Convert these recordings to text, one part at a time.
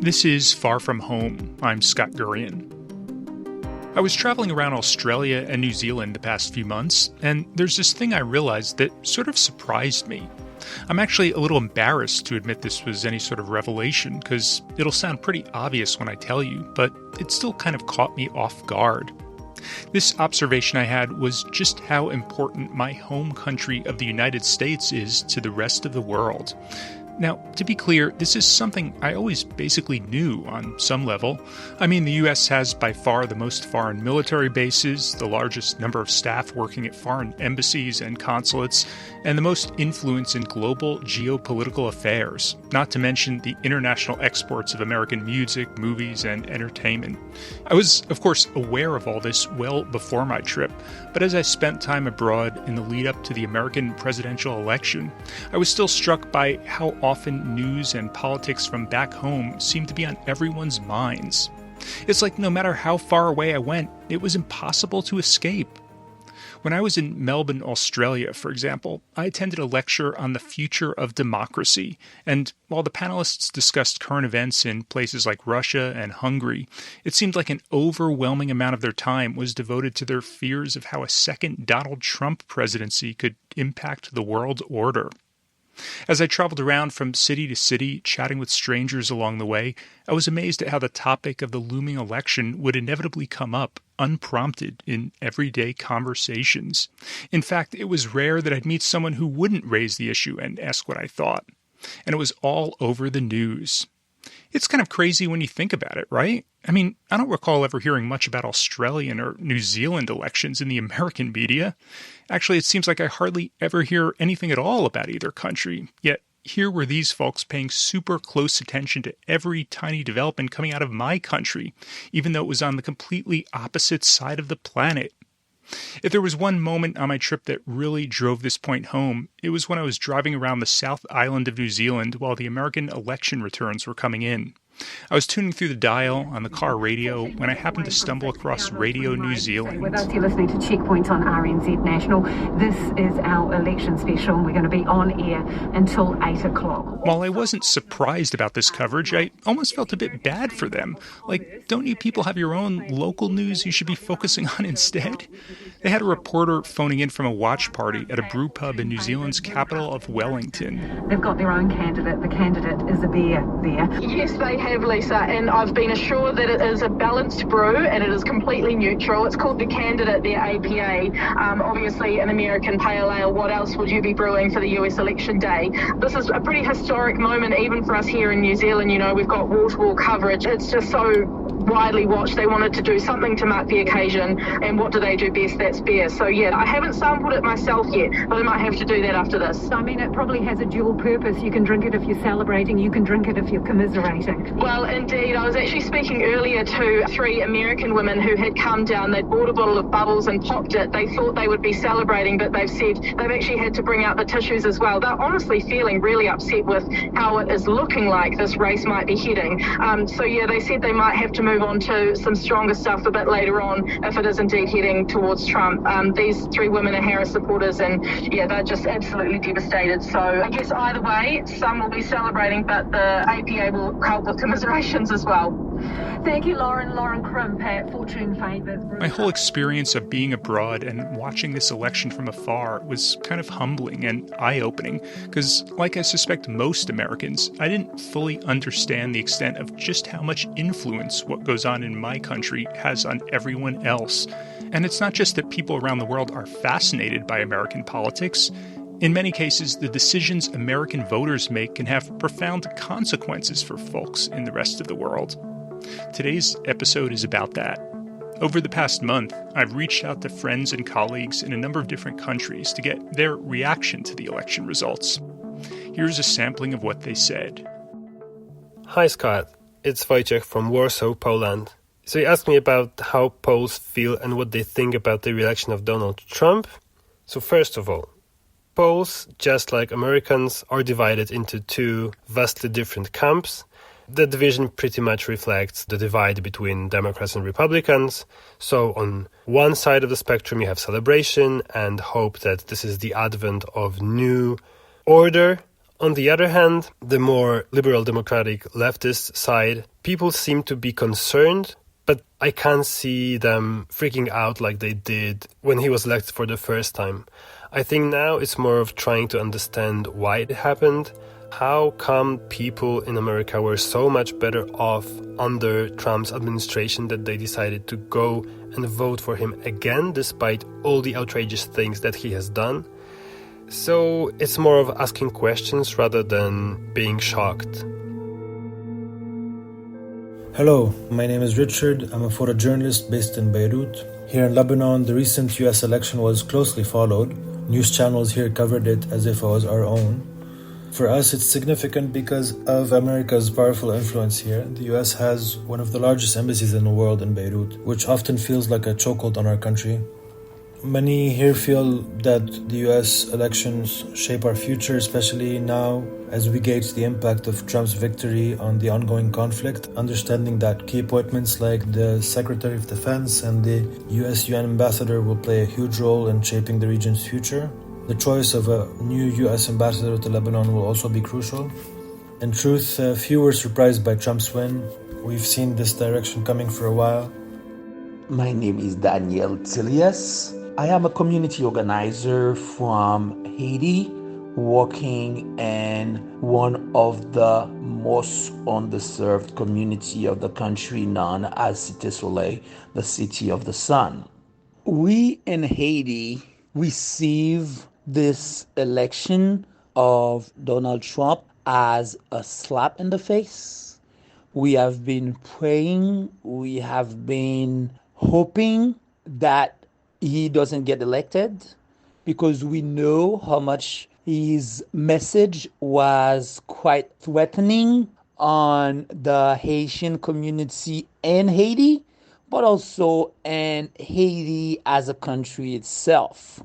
This is Far From Home. I'm Scott Gurian. I was traveling around Australia and New Zealand the past few months, and there's this thing I realized that sort of surprised me. I'm actually a little embarrassed to admit this was any sort of revelation, because it'll sound pretty obvious when I tell you, but it still kind of caught me off guard. This observation I had was just how important my home country of the United States is to the rest of the world. Now, to be clear, this is something I always basically knew on some level. I mean, the U.S. has by far the most foreign military bases, the largest number of staff working at foreign embassies and consulates, and the most influence in global geopolitical affairs, not to mention the international exports of American music, movies, and entertainment. I was, of course, aware of all this well before my trip, but as I spent time abroad in the lead-up to the American presidential election, I was still struck by how often news and politics from back home seemed to be on everyone's minds. It's like no matter how far away I went, it was impossible to escape. When I was in Melbourne, Australia, for example, I attended a lecture on the future of democracy, and while the panelists discussed current events in places like Russia and Hungary, it seemed like an overwhelming amount of their time was devoted to their fears of how a second Donald Trump presidency could impact the world order. As I traveled around from city to city, chatting with strangers along the way, I was amazed at how the topic of the looming election would inevitably come up, unprompted, in everyday conversations. In fact, it was rare that I'd meet someone who wouldn't raise the issue and ask what I thought. And it was all over the news. It's kind of crazy when you think about it, right? I mean, I don't recall ever hearing much about Australian or New Zealand elections in the American media. Actually, it seems like I hardly ever hear anything at all about either country. Yet, here were these folks paying super close attention to every tiny development coming out of my country, even though it was on the completely opposite side of the planet. If there was one moment on my trip that really drove this point home, it was when I was driving around the South Island of New Zealand while the American election returns were coming in. I was tuning through the dial on the car radio when I happened to stumble across Radio New Zealand. With us, you're listening to Checkpoint on RNZ National. This is our election special, and we're going to be on air until 8 o'clock. While I wasn't surprised about this coverage, I almost felt a bit bad for them. Like, don't you people have your own local news you should be focusing on instead? They had a reporter phoning in from a watch party at a brew pub in New Zealand's capital of Wellington. They've got their own candidate. The candidate is a beer there. Yes, they have, Lisa, and I've been assured that it is a balanced brew and it is completely neutral. It's called the Candidate, their APA. Obviously, an American pale ale. What else would you be brewing for the US election day? This is a pretty historic moment, even for us here in New Zealand. You know, we've got wall-to-wall coverage. It's just so widely watched. They wanted to do something to mark the occasion, and what do they do best? That's beer. So yeah, I haven't sampled it myself yet, but I might have to do that after this. I mean, it probably has a dual purpose. You can drink it if you're celebrating, you can drink it if you're commiserating. Well, indeed. I was actually speaking earlier to 3 American women who had come down. They'd bought a bottle of bubbles and popped it. They thought they would be celebrating, but they've said they've actually had to bring out the tissues as well. They're honestly feeling really upset with how it is looking like this race might be heading. So yeah, they said they might have to move on to some stronger stuff a bit later on if it is indeed heading towards Trump. These 3 women are Harris supporters, and yeah, they're just absolutely devastated. So I guess either way, some will be celebrating, but the APA will help with commiserations as well. Thank you, Lauren. Lauren Crimp at Fortune Favours. My whole experience of being abroad and watching this election from afar was kind of humbling and eye-opening, because like I suspect most Americans, I didn't fully understand the extent of just how much influence what goes on in my country has on everyone else. And it's not just that people around the world are fascinated by American politics. In many cases, the decisions American voters make can have profound consequences for folks in the rest of the world. Today's episode is about that. Over the past month, I've reached out to friends and colleagues in a number of different countries to get their reaction to the election results. Here's a sampling of what they said. Hi Scott, it's Wojciech from Warsaw, Poland. So you asked me about how Poles feel and what they think about the re-election of Donald Trump. So first of all, Poles, just like Americans, are divided into 2 vastly different camps. The division pretty much reflects the divide between Democrats and Republicans. So on one side of the spectrum you have celebration and hope that this is the advent of new order. On the other hand, the more liberal democratic leftist side, people seem to be concerned, but I can't see them freaking out like they did when he was elected for the first time. I think now it's more of trying to understand why it happened. How come people in America were so much better off under Trump's administration that they decided to go and vote for him again despite all the outrageous things that he has done? So it's more of asking questions rather than being shocked. Hello, my name is Richard. I'm a photojournalist based in Beirut. Here in Lebanon, the recent US election was closely followed. News channels here covered it as if it was our own. For us, it's significant because of America's powerful influence here. The US has one of the largest embassies in the world in Beirut, which often feels like a chokehold on our country. Many here feel that the US elections shape our future, especially now as we gauge the impact of Trump's victory on the ongoing conflict, understanding that key appointments like the Secretary of Defense and the US UN ambassador will play a huge role in shaping the region's future. The choice of a new US ambassador to Lebanon will also be crucial. In truth, few were surprised by Trump's win. We've seen this direction coming for a while. My name is Daniel Tilias. I am a community organizer from Haiti, working in one of the most underserved community of the country known as Cité Soleil, the City of the Sun. We in Haiti receive this election of Donald Trump as a slap in the face. We have been praying, we have been hoping that he doesn't get elected because we know how much his message was quite threatening on the Haitian community in Haiti, but also in Haiti as a country itself.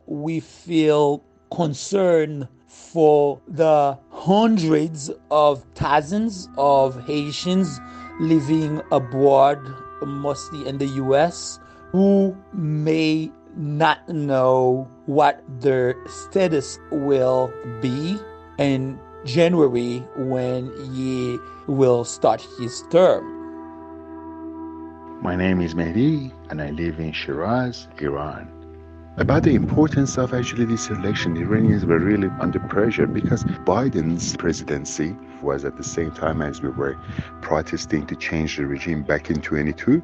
We feel concerned for the hundreds of thousands of Haitians living abroad, mostly in the US, who may not know what their status will be in January when he will start his term. My name is Mehdi and I live in Shiraz, Iran. About the importance of actually this election, Iranians were really under pressure because Biden's presidency was at the same time as we were protesting to change the regime back in 2022.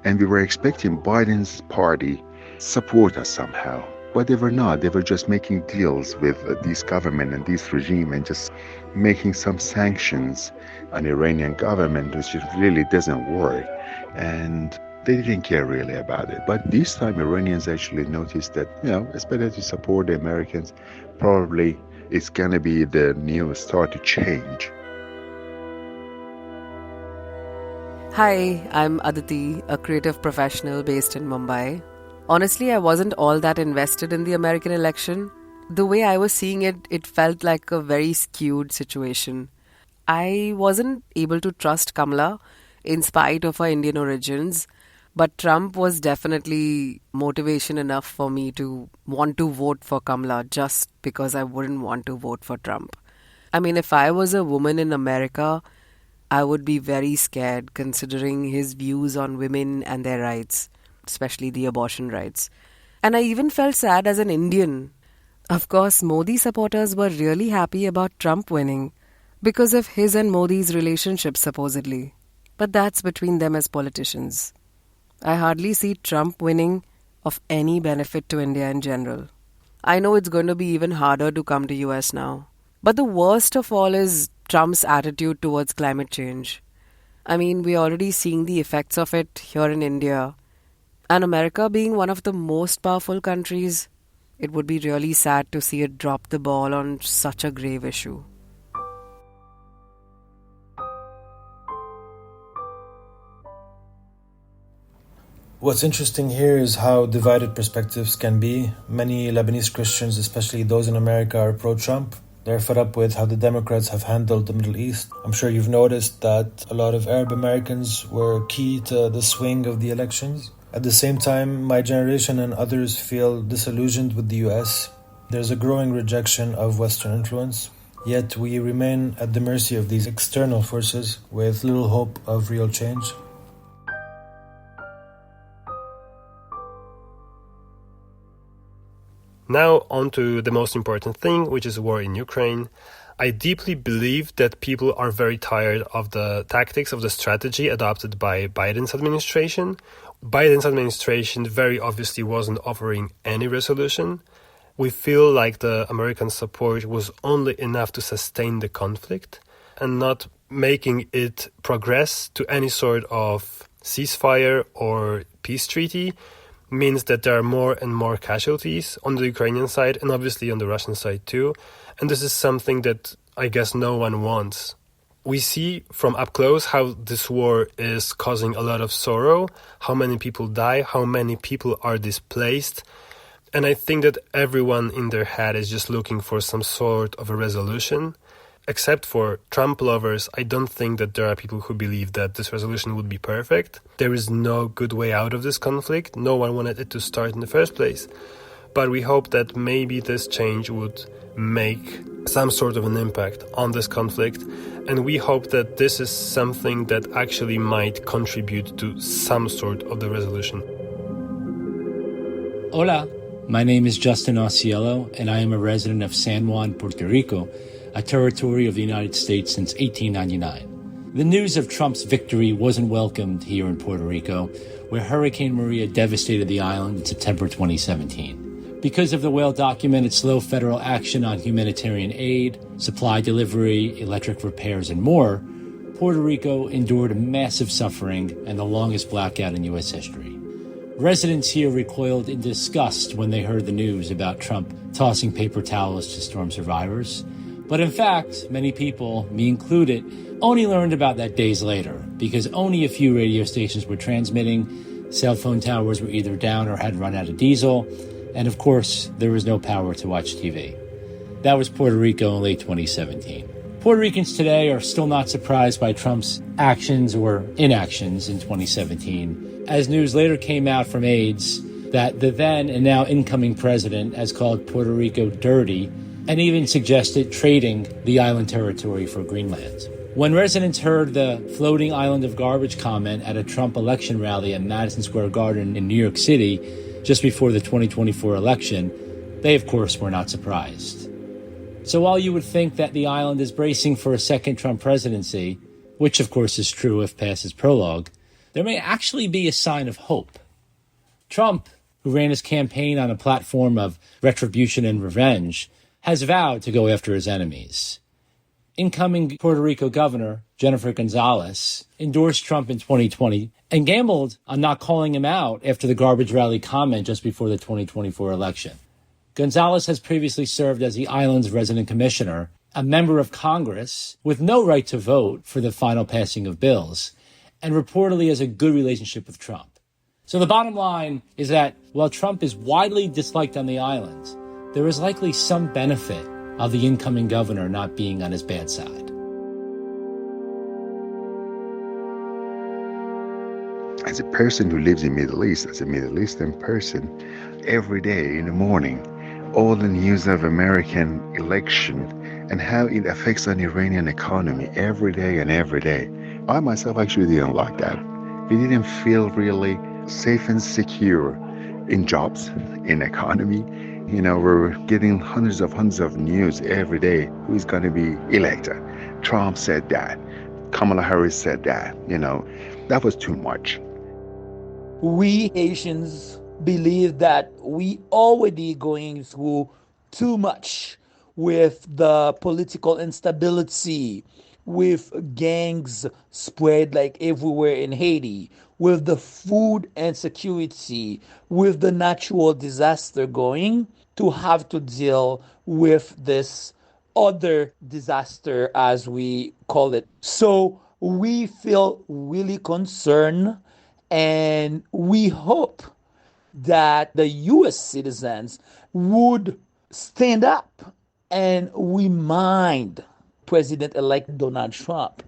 And we were expecting Biden's party support us somehow. But they were not. They were just making deals with this government and this regime and just making some sanctions on the Iranian government, which really doesn't work. And they didn't care really about it. But this time Iranians actually noticed that, it's better to support the Americans. Probably it's going to be the new start to change. Hi, I'm Aditi, a creative professional based in Mumbai. Honestly, I wasn't all that invested in the American election. The way I was seeing it, it felt like a very skewed situation. I wasn't able to trust Kamala in spite of her Indian origins, but Trump was definitely motivation enough for me to want to vote for Kamala just because I wouldn't want to vote for Trump. I mean, if I was a woman in America, I would be very scared considering his views on women and their rights, especially the abortion rights. And I even felt sad as an Indian. Of course, Modi supporters were really happy about Trump winning because of his and Modi's relationship supposedly. But that's between them as politicians. I hardly see Trump winning of any benefit to India in general. I know it's going to be even harder to come to US now. But the worst of all is Trump's attitude towards climate change. I mean, we're already seeing the effects of it here in India. And America being one of the most powerful countries, it would be really sad to see it drop the ball on such a grave issue. What's interesting here is how divided perspectives can be. Many Lebanese Christians, especially those in America, are pro-Trump. They're fed up with how the Democrats have handled the Middle East. I'm sure you've noticed that a lot of Arab Americans were key to the swing of the elections. At the same time, my generation and others feel disillusioned with the US. There's a growing rejection of Western influence. Yet we remain at the mercy of these external forces with little hope of real change. Now on to the most important thing, which is war in Ukraine. I deeply believe that people are very tired of the tactics of the strategy adopted by Biden's administration. Biden's administration very obviously wasn't offering any resolution. We feel like the American support was only enough to sustain the conflict and not making it progress to any sort of ceasefire or peace treaty means that there are more and more casualties on the Ukrainian side and obviously on the Russian side too. And this is something that I guess no one wants. We see from up close how this war is causing a lot of sorrow, how many people die, how many people are displaced. And I think that everyone in their head is just looking for some sort of a resolution. Except for Trump lovers, I don't think that there are people who believe that this resolution would be perfect. There is no good way out of this conflict. No one wanted it to start in the first place. But we hope that maybe this change would make some sort of an impact on this conflict. And we hope that this is something that actually might contribute to some sort of the resolution. Hola, my name is Justin Osciello, and I am a resident of San Juan, Puerto Rico, a territory of the United States since 1899. The news of Trump's victory wasn't welcomed here in Puerto Rico, where Hurricane Maria devastated the island in September 2017. Because of the well-documented slow federal action on humanitarian aid, supply delivery, electric repairs, and more, Puerto Rico endured massive suffering and the longest blackout in U.S. history. Residents here recoiled in disgust when they heard the news about Trump tossing paper towels to storm survivors. But in fact, many people, me included, only learned about that days later because only a few radio stations were transmitting, cell phone towers were either down or had run out of diesel, and of course, there was no power to watch TV. That was Puerto Rico in late 2017. Puerto Ricans today are still not surprised by Trump's actions or inactions in 2017, as news later came out from aides that the then and now incoming president has called Puerto Rico dirty and even suggested trading the island territory for Greenland. When residents heard the floating island of garbage comment at a Trump election rally at Madison Square Garden in New York City just before the 2024 election, they of course were not surprised. So while you would think that the island is bracing for a second Trump presidency, which of course is true if past his prologue, there may actually be a sign of hope. Trump, who ran his campaign on a platform of retribution and revenge, has vowed to go after his enemies. Incoming Puerto Rico Governor Jennifer Gonzalez endorsed Trump in 2020 and gambled on not calling him out after the garbage rally comment just before the 2024 election. Gonzalez has previously served as the island's resident commissioner, a member of Congress with no right to vote for the final passing of bills, and reportedly has a good relationship with Trump. So the bottom line is that while Trump is widely disliked on the island, there is likely some benefit of the incoming governor not being on his bad side. As a person who lives in the Middle East, as a Middle Eastern person, every day in the morning, all the news of American election and how it affects an Iranian economy every day and every day. I myself actually didn't like that. We didn't feel really safe and secure in jobs, in economy. You know, we're getting hundreds of news every day. Who's going to be elected? Trump said that. Kamala Harris said that. You know, that was too much. We Haitians believe that we already going through too much with the political instability, with gangs spread like everywhere in Haiti, with the food insecurity, with the natural disaster going, to have to deal with this other disaster, as we call it. So we feel really concerned, and we hope that the U.S. citizens would stand up and remind President-elect Donald Trump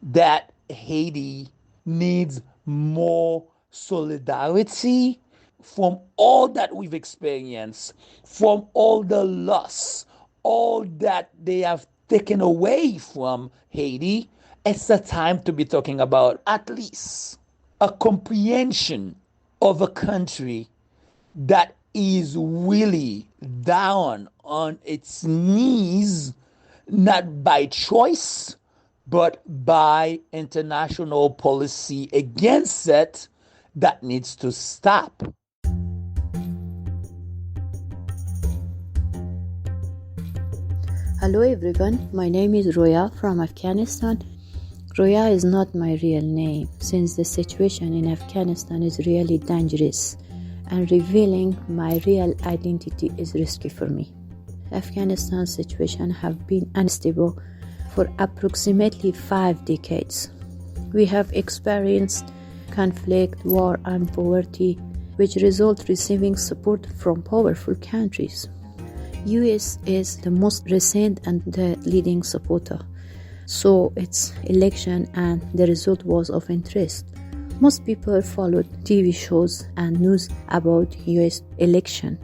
that Haiti needs more solidarity from all that we've experienced, from all the loss, all that they have taken away from Haiti, it's a time to be talking about at least a comprehension of a country that is really down on its knees, not by choice, but by international policy against it that needs to stop. Hello everyone, my name is Roya from Afghanistan. Roya is not my real name since the situation in Afghanistan is really dangerous and revealing my real identity is risky for me. Afghanistan's situation have been unstable for approximately 5 decades. We have experienced conflict, war and poverty, which result receiving support from powerful countries. US is the most recent and the leading supporter, so its election and the result was of interest. Most people followed TV shows and news about US election.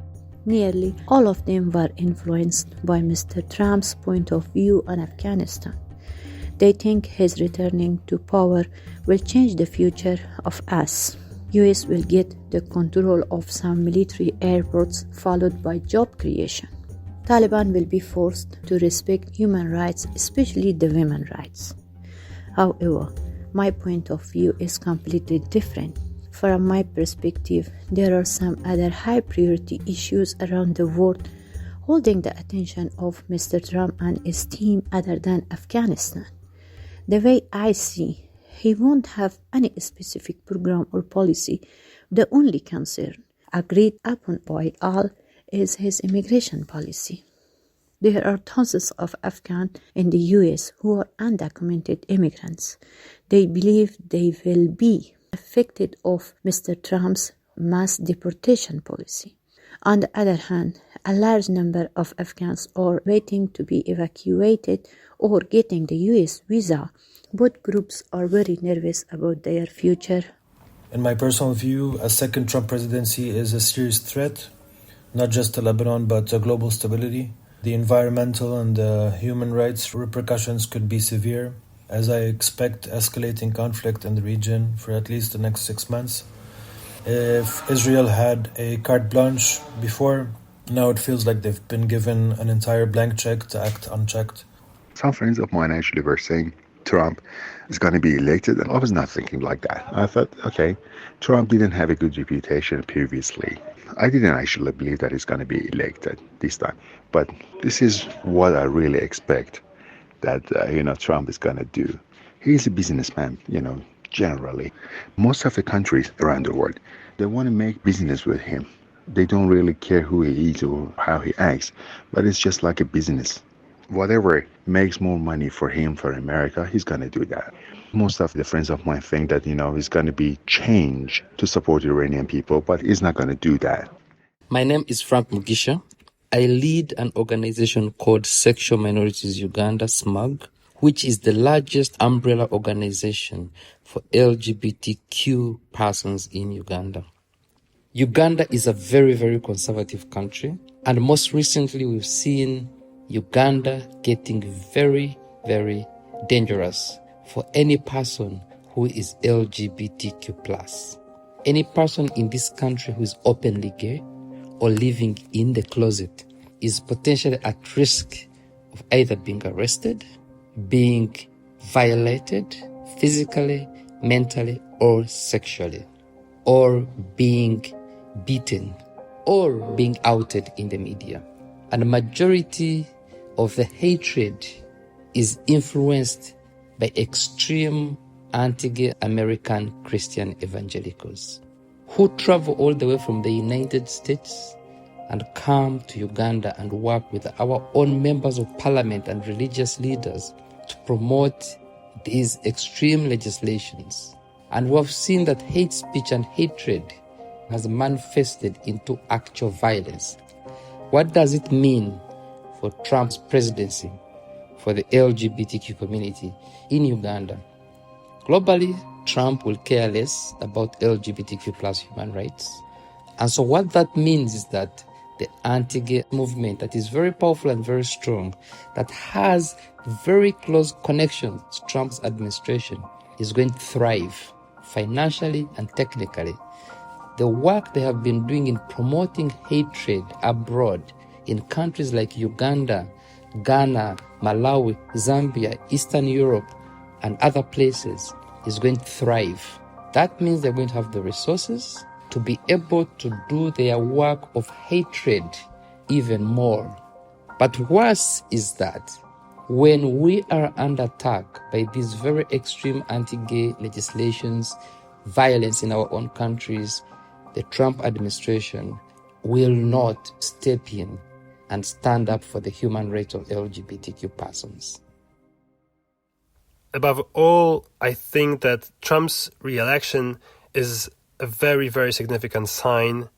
Nearly all of them were influenced by Mr. Trump's point of view on Afghanistan. They think his returning to power will change the future of us. US will get the control of some military airports followed by job creation. Taliban will be forced to respect human rights, especially the women's rights. However, my point of view is completely different. From my perspective, there are some other high priority issues around the world holding the attention of Mr. Trump and his team other than Afghanistan. The way I see, he won't have any specific program or policy. The only concern, agreed upon by all, is his immigration policy. There are thousands of Afghans in the US who are undocumented immigrants. They believe they will be affected of Mr. Trump's mass deportation policy. On the other hand, a large number of Afghans are waiting to be evacuated or getting the US visa. Both groups are very nervous about their future. In my personal view, a second Trump presidency is a serious threat, not just to Lebanon, but to global stability. The environmental and human rights repercussions could be severe, as I expect escalating conflict in the region for at least the next 6 months. If Israel had a carte blanche before, now it feels like they've been given an entire blank check to act unchecked. Some friends of mine actually were saying Trump is going to be elected, and I was not thinking like that. I thought, okay, Trump didn't have a good reputation previously. I didn't actually believe that he's going to be elected this time. But this is what I really expect that, Trump is going to do. He's a businessman, generally. Most of the countries around the world, they want to make business with him. They don't really care who he is or how he acts, but it's just like a business. Whatever makes more money for him, for America, he's going to do that. Most of the friends of mine think that, he's going to be changed to support Iranian people, but he's not going to do that. My name is Frank Mugisha. I lead an organization called Sexual Minorities Uganda, SMUG, which is the largest umbrella organization for LGBTQ persons in Uganda. Uganda is a very, very conservative country, and most recently we've seen Uganda getting very, very dangerous for any person who is LGBTQ+. Any person in this country who is openly gay or living in the closet is potentially at risk of either being arrested, being violated physically, mentally, or sexually, or being beaten, or being outed in the media. And the majority of the hatred is influenced by extreme anti-gay American Christian evangelicals who travel all the way from the United States and come to Uganda and work with our own members of parliament and religious leaders to promote these extreme legislations. And we have seen that hate speech and hatred has manifested into actual violence. What does it mean for Trump's presidency, for the LGBTQ community in Uganda? Globally, Trump will care less about LGBTQ plus human rights. And so what that means is that the anti-gay movement that is very powerful and very strong, that has very close connections to Trump's administration, is going to thrive financially and technically. The work they have been doing in promoting hatred abroad in countries like Uganda, Ghana, Malawi, Zambia, Eastern Europe, and other places is going to thrive. That means they're going to have the resources to be able to do their work of hatred even more. But worse is that when we are under attack by these very extreme anti-gay legislations, violence in our own countries, the Trump administration will not step in and stand up for the human rights of LGBTQ persons. Above all, I think that Trump's re-election is a very, very significant sign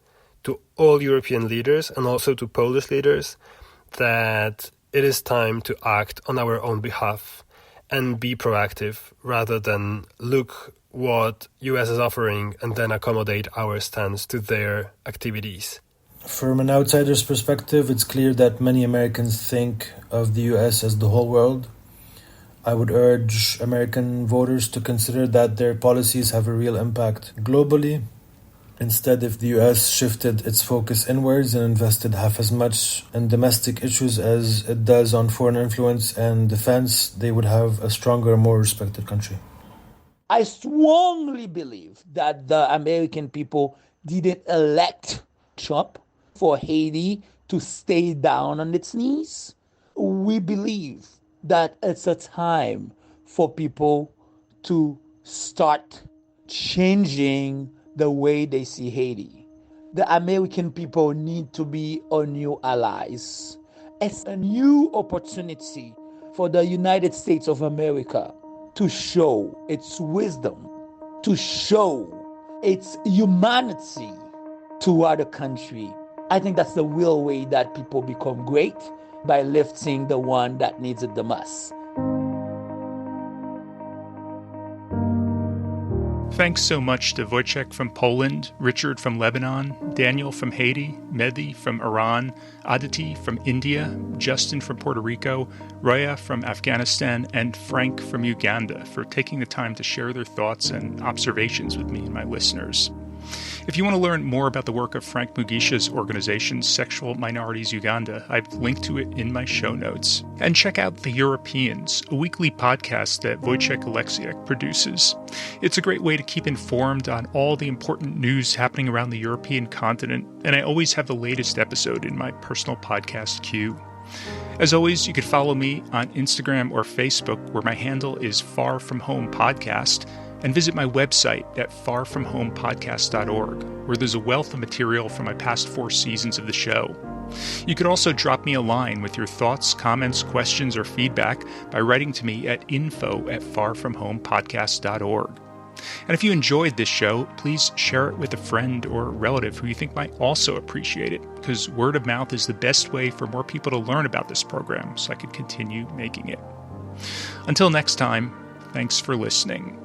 to all European leaders and also to Polish leaders that it is time to act on our own behalf and be proactive rather than look what US is offering and then accommodate our stance to their activities. From an outsider's perspective, it's clear that many Americans think of the US as the whole world. I would urge American voters to consider that their policies have a real impact globally. Instead, if the US shifted its focus inwards and invested half as much in domestic issues as it does on foreign influence and defense, they would have a stronger, more respected country. I strongly believe that the American people didn't elect Trump for Haiti to stay down on its knees. We believe that it's a time for people to start changing the way they see Haiti. The American people need to be our new allies. It's a new opportunity for the United States of America to show its wisdom, to show its humanity to other country. I think that's the real way that people become great, by lifting the one that needs it the most. Thanks so much to Wojciech from Poland, Richard from Lebanon, Daniel from Haiti, Mehdi from Iran, Aditi from India, Justin from Puerto Rico, Roya from Afghanistan, and Frank from Uganda for taking the time to share their thoughts and observations with me and my listeners. If you want to learn more about the work of Frank Mugisha's organization, Sexual Minorities Uganda, I've linked to it in my show notes. And check out The Europeans, a weekly podcast that Wojciech Aleksiak produces. It's a great way to keep informed on all the important news happening around the European continent, and I always have the latest episode in my personal podcast queue. As always, you can follow me on Instagram or Facebook, where my handle is Far From Home Podcast, and visit my website at farfromhomepodcast.org, where there's a wealth of material from my past 4 seasons of the show. You could also drop me a line with your thoughts, comments, questions, or feedback by writing to me at info@farfromhomepodcast.org. And if you enjoyed this show, please share it with a friend or relative who you think might also appreciate it, because word of mouth is the best way for more people to learn about this program so I can continue making it. Until next time, thanks for listening.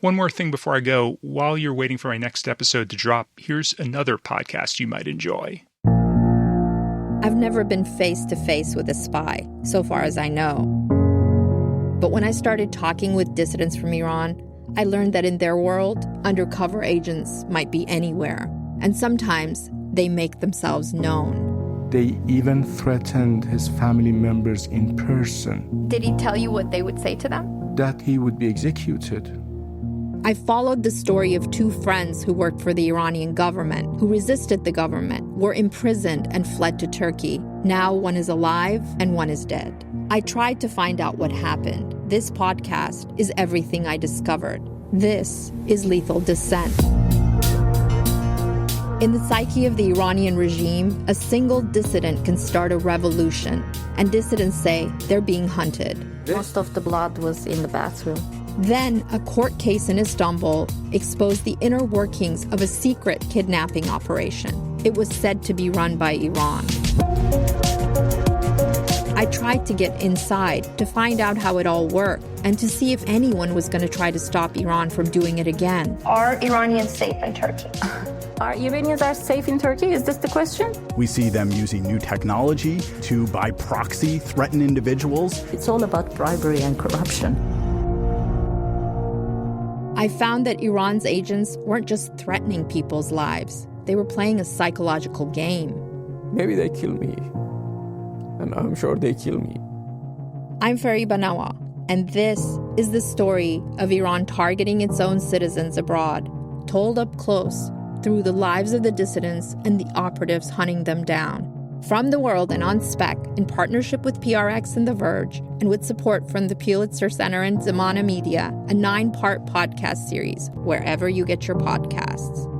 One more thing before I go. While you're waiting for my next episode to drop, here's another podcast you might enjoy. I've never been face-to-face with a spy, so far as I know. But when I started talking with dissidents from Iran, I learned that in their world, undercover agents might be anywhere, and sometimes they make themselves known. They even threatened his family members in person. Did he tell you what they would say to them? That he would be executed. I followed the story of 2 friends who worked for the Iranian government, who resisted the government, were imprisoned and fled to Turkey. Now one is alive and one is dead. I tried to find out what happened. This podcast is everything I discovered. This is Lethal Descent. In the psyche of the Iranian regime, a single dissident can start a revolution, and dissidents say they're being hunted. Most of the blood was in the bathroom. Then, a court case in Istanbul exposed the inner workings of a secret kidnapping operation. It was said to be run by Iran. I tried tried to get inside to find out how it all worked and to see if anyone was going to try to stop Iran from doing it again. Are Iranians safe in Turkey? Are Iranians safe in Turkey? Is this the question? We see them using new technology to, by proxy, threaten individuals. It's all about bribery and corruption. I found that Iran's agents weren't just threatening people's lives. They were playing a psychological game. Maybe they kill me. And I'm sure they kill me. I'm Fari Banawa, and this is the story of Iran targeting its own citizens abroad, told up close through the lives of the dissidents and the operatives hunting them down. From The World and on Spec, in partnership with PRX and The Verge, and with support from the Pulitzer Center and Zamana Media, a 9-part podcast series, wherever you get your podcasts.